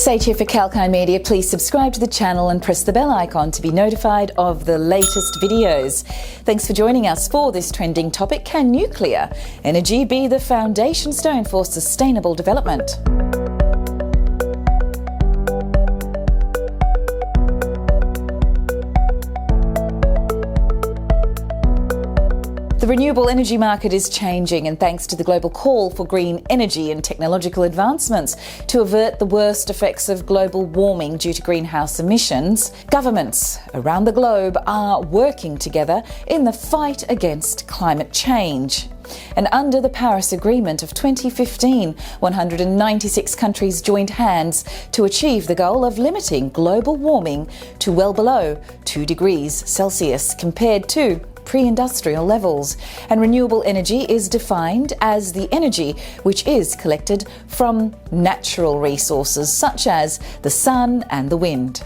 Sage here for Kalkine Media. Please subscribe to the channel and press the bell icon to be notified of the latest videos. Thanks for joining us for this trending topic. Can nuclear energy be the foundation stone for sustainable development? The renewable energy market is changing, and thanks to the global call for green energy and technological advancements to avert the worst effects of global warming due to greenhouse emissions, governments around the globe are working together in the fight against climate change. And under the Paris Agreement of 2015, 196 countries joined hands to achieve the goal of limiting global warming to well below 2 degrees Celsius compared to pre-industrial levels. And renewable energy is defined as the energy which is collected from natural resources such as the sun and the wind.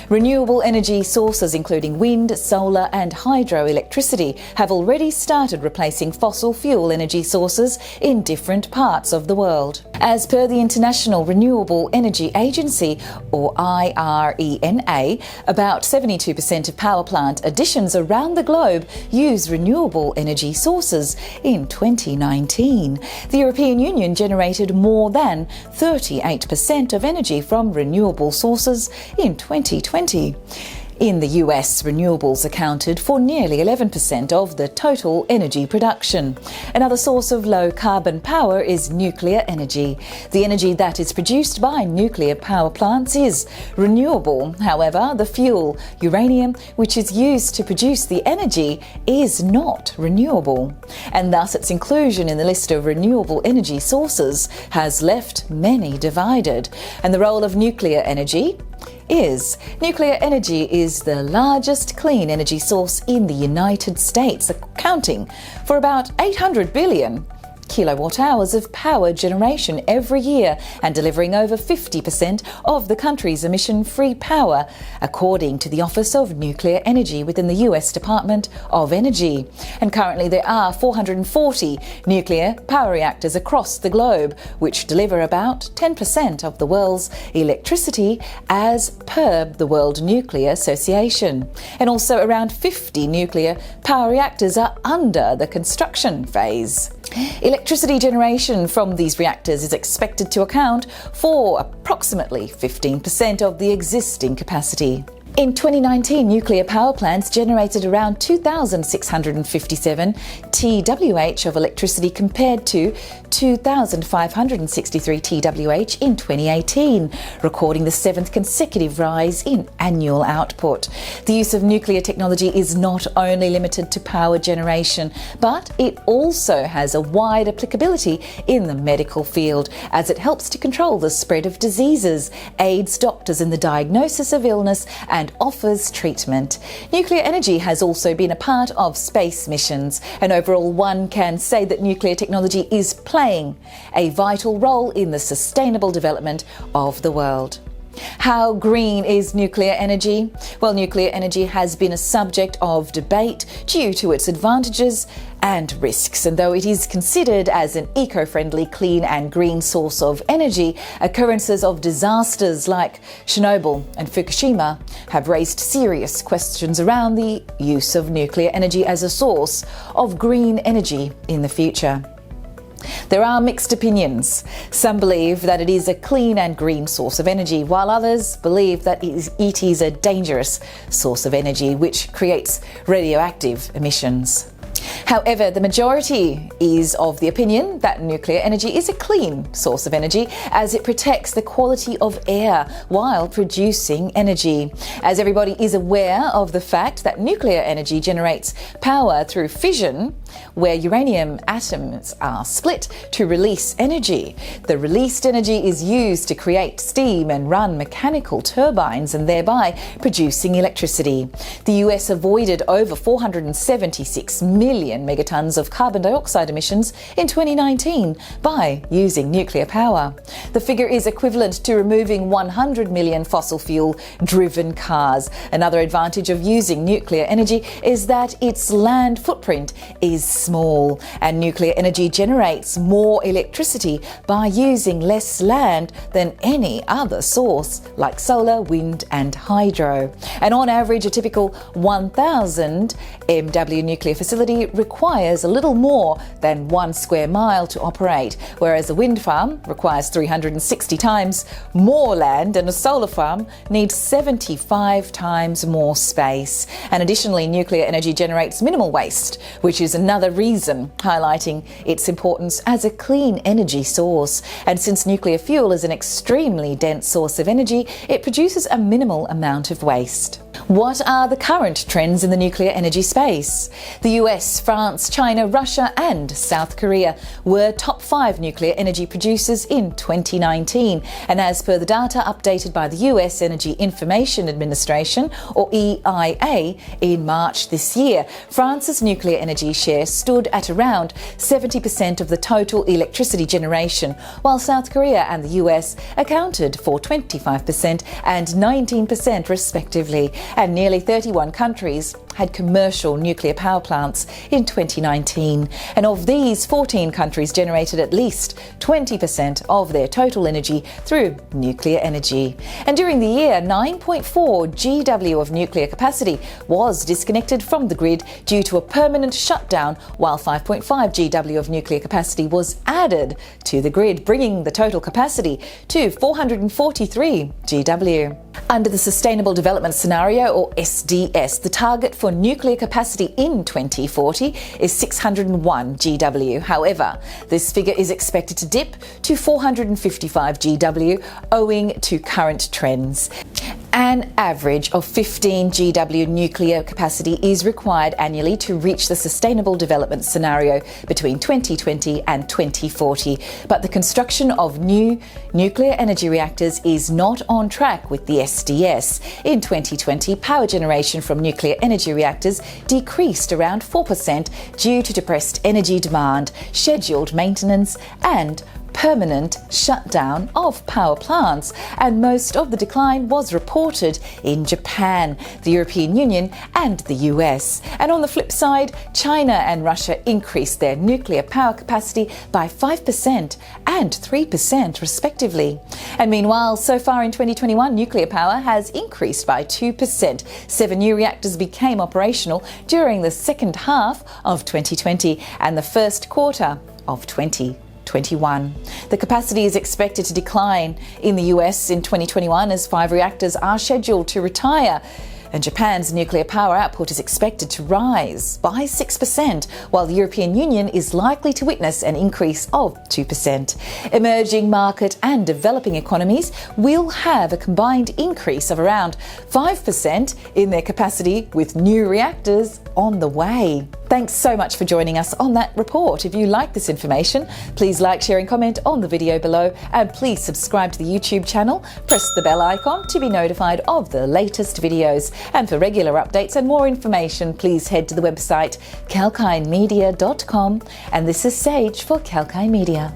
Renewable energy sources including wind, solar and hydroelectricity have already started replacing fossil fuel energy sources in different parts of the world. As per the International Renewable Energy Agency, or IRENA, about 72% of power plant additions around the globe use renewable energy sources in 2019. The European Union generated more than 38% of energy from renewable sources in 2020. In the US, renewables accounted for nearly 11% of the total energy production. Another source of low-carbon power is nuclear energy. The energy that is produced by nuclear power plants is renewable. However, the fuel, uranium, which is used to produce the energy, is not renewable. And thus its inclusion in the list of renewable energy sources has left many divided. And the role of nuclear energy is the largest clean energy source in the United States, accounting for about 800 billion kilowatt hours of power generation every year and delivering over 50% of the country's emission-free power, according to the Office of Nuclear Energy within the US Department of Energy. And currently there are 440 nuclear power reactors across the globe, which deliver about 10% of the world's electricity as per the World Nuclear Association. And also around 50 nuclear power reactors are under the construction phase. Electricity generation from these reactors is expected to account for approximately 15% of the existing capacity. In 2019, nuclear power plants generated around 2,657 TWh of electricity compared to 2,563 TWh in 2018, recording the 7th consecutive rise in annual output. The use of nuclear technology is not only limited to power generation, but it also has a wide applicability in the medical field, as it helps to control the spread of diseases, aids doctors in the diagnosis of illness, and offers treatment. Nuclear energy has also been a part of space missions, and overall one can say that nuclear technology is playing a vital role in the sustainable development of the world. How green is nuclear energy? Well, nuclear energy has been a subject of debate due to its advantages and risks, and though it is considered as an eco-friendly, clean and green source of energy, occurrences of disasters like Chernobyl and Fukushima have raised serious questions around the use of nuclear energy as a source of green energy in the future. There are mixed opinions. Some believe that it is a clean and green source of energy, while others believe that it is a dangerous source of energy which creates radioactive emissions. However, the majority is of the opinion that nuclear energy is a clean source of energy, as it protects the quality of air while producing energy. As everybody is aware of the fact that nuclear energy generates power through fission, where uranium atoms are split to release energy. The released energy is used to create steam and run mechanical turbines, and thereby producing electricity. The US avoided over 476 million megatons of carbon dioxide emissions in 2019 by using nuclear power. The figure is equivalent to removing 100 million fossil fuel driven cars. Another advantage of using nuclear energy is that its land footprint is is small, and nuclear energy generates more electricity by using less land than any other source, like solar, wind and hydro. And on average, a typical 1,000 MW nuclear facility requires a little more than 1 square mile to operate, whereas a wind farm requires 360 times more land and a solar farm needs 75 times more space. And additionally, nuclear energy generates minimal waste, which is another reason highlighting its importance as a clean energy source. And since nuclear fuel is an extremely dense source of energy, it produces a minimal amount of waste. What are the current trends in the nuclear energy space? The US, France, China, Russia and South Korea were top 5 nuclear energy producers in 2019. And as per the data updated by the US Energy Information Administration, or EIA, in March this year, France's nuclear energy share stood at around 70% of the total electricity generation, while South Korea and the US accounted for 25% and 19% respectively. And nearly 31 countries had commercial nuclear power plants in 2019. And of these, 14 countries generated at least 20% of their total energy through nuclear energy. And during the year, 9.4 GW of nuclear capacity was disconnected from the grid due to a permanent shutdown, while 5.5 GW of nuclear capacity was added to the grid, bringing the total capacity to 443 GW. Under the Sustainable Development Scenario, or SDS, the target for nuclear capacity in 2040 is 601 GW. However, this figure is expected to dip to 455 GW owing to current trends. An average of 15 GW nuclear capacity is required annually to reach the Sustainable Development Scenario between 2020 and 2040. But the construction of new nuclear energy reactors is not on track with the SDS. In 2020, power generation from nuclear energy reactors decreased around 4% due to depressed energy demand, scheduled maintenance and permanent shutdown of power plants, and most of the decline was reported in Japan, the European Union and the US. And on the flip side, China and Russia increased their nuclear power capacity by 5% and 3% respectively. And meanwhile, so far in 2021, nuclear power has increased by 2%. 7 new reactors became operational during the second half of 2020 and the first quarter of 2021. The capacity is expected to decline in the US in 2021 as 5 reactors are scheduled to retire. And Japan's nuclear power output is expected to rise by 6%, while the European Union is likely to witness an increase of 2%. Emerging market and developing economies will have a combined increase of around 5% in their capacity, with new reactors on the way. Thanks so much for joining us on that report. If you like this information, please like, share and comment on the video below, and please subscribe to the YouTube channel. Press the bell icon to be notified of the latest videos. And for regular updates and more information, please head to the website kalkinemedia.com. And this is Sage for Kalkine Media.